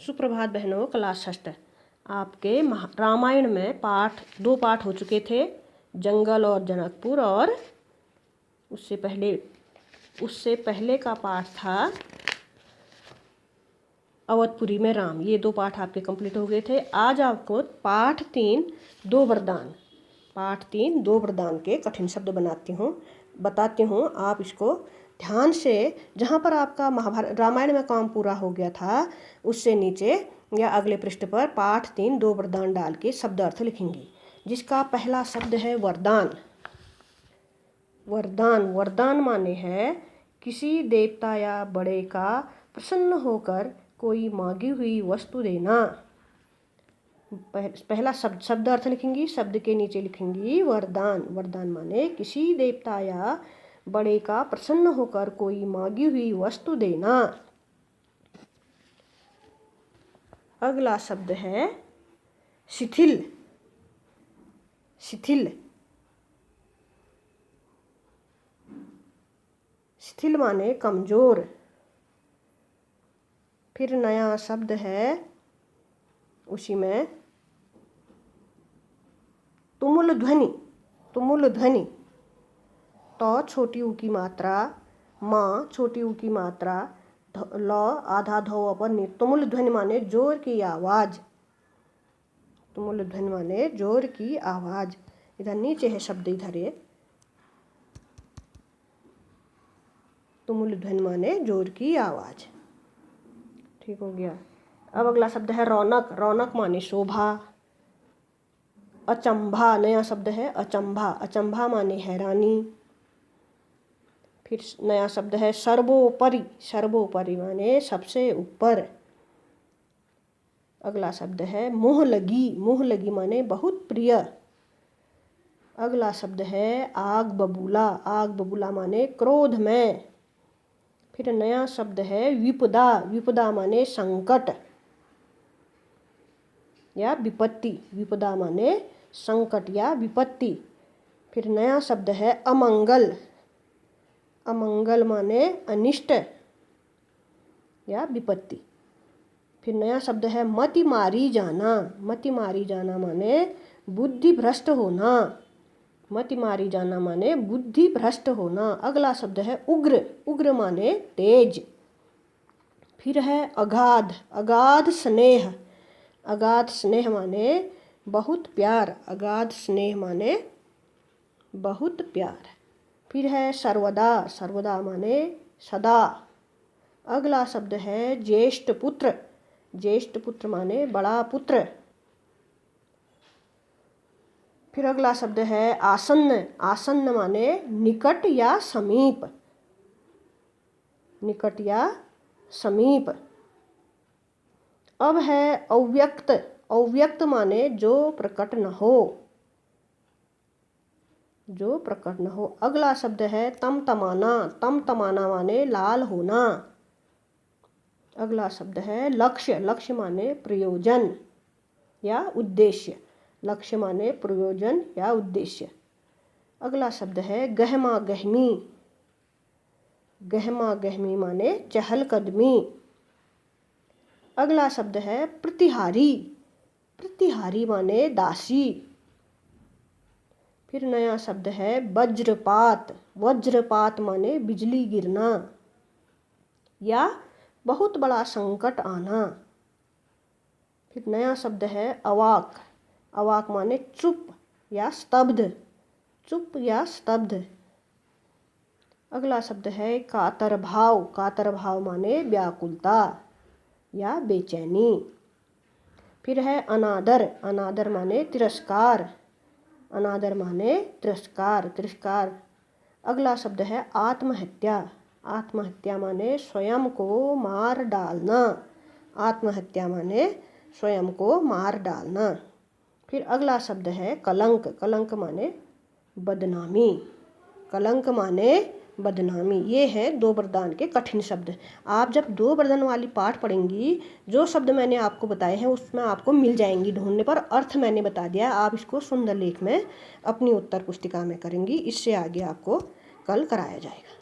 सुप्रभात बहनों, क्लास 6 आपके रामायण में दो पाठ हो चुके थे, जंगल और जनकपुर, और उससे पहले का पाठ था अवधपुरी में राम। ये दो पाठ आपके कंप्लीट हो गए थे। आज आपको पाठ 3 दो वरदान के कठिन शब्द बताती हूँ। आप इसको ध्यान से, जहाँ पर आपका रामायण में काम पूरा हो गया था उससे नीचे या अगले पृष्ठ पर पाठ 3 दो वरदान डाल के शब्द अर्थ लिखेंगे। जिसका पहला शब्द है वरदान। वरदान माने है किसी देवता या बड़े का प्रसन्न होकर कोई मांगी हुई वस्तु देना। पहला शब्द अर्थ लिखेंगी, शब्द के नीचे लिखेंगी वरदान माने किसी देवता या बड़े का प्रसन्न होकर कोई मांगी हुई वस्तु देना। अगला शब्द है शिथिल। शिथिल माने कमजोर। फिर नया शब्द है उसी में तुमुल ध्वनि। तो छोटी ऊ की मात्रा, माँ छोटी ऊ की मात्रा, ल आधा धो पर नि। तुमुल ध्वनि माने जोर की आवाज। इधर नीचे है शब्द, इधर ये तुमुल ध्वनि माने जोर की आवाज। ठीक हो गया। अब अगला शब्द है रौनक माने शोभा। अचंभा नया शब्द है अचंभा माने हैरानी। फिर नया शब्द है सर्वोपरि माने सबसे ऊपर। अगला शब्द है मोह लगी माने बहुत प्रिय। अगला शब्द है आग बबूला माने क्रोध में। फिर नया शब्द है विपदा माने संकट या विपत्ति। विपदा माने संकट या विपत्ति। फिर नया शब्द है अमंगल माने अनिष्ट या विपत्ति। फिर नया शब्द है मति मारी जाना माने बुद्धि भ्रष्ट होना। अगला शब्द है उग्र माने तेज। फिर है अगाध स्नेह माने बहुत प्यार। फिर है सर्वदा माने सदा। अगला शब्द है ज्येष्ठ पुत्र माने बड़ा पुत्र। फिर अगला शब्द है आसन्न माने निकट या समीप। अब है अव्यक्त माने जो प्रकट न हो। अगला शब्द है तमतमाना माने लाल होना। अगला शब्द है लक्ष्य माने प्रयोजन या उद्देश्य। अगला शब्द है गहमा गहमी माने चहलकदमी। अगला शब्द है प्रतिहारी माने दासी। फिर नया शब्द है वज्रपात माने बिजली गिरना या बहुत बड़ा संकट आना। फिर नया शब्द है अवाक माने चुप या स्तब्ध। अगला शब्द है कातर भाव माने व्याकुलता या बेचैनी। फिर है अनादर माने तिरस्कार। अगला शब्द है आत्महत्या माने स्वयं को मार डालना। फिर अगला शब्द है कलंक माने बदनामी। ये है दो वरदान के कठिन शब्द। आप जब दो वरदान वाली पाठ पढ़ेंगी, जो शब्द मैंने आपको बताए हैं उसमें आपको मिल जाएंगी ढूंढने पर। अर्थ मैंने बता दिया, आप इसको सुंदर लेख में अपनी उत्तर पुस्तिका में करेंगी। इससे आगे आपको कल कराया जाएगा।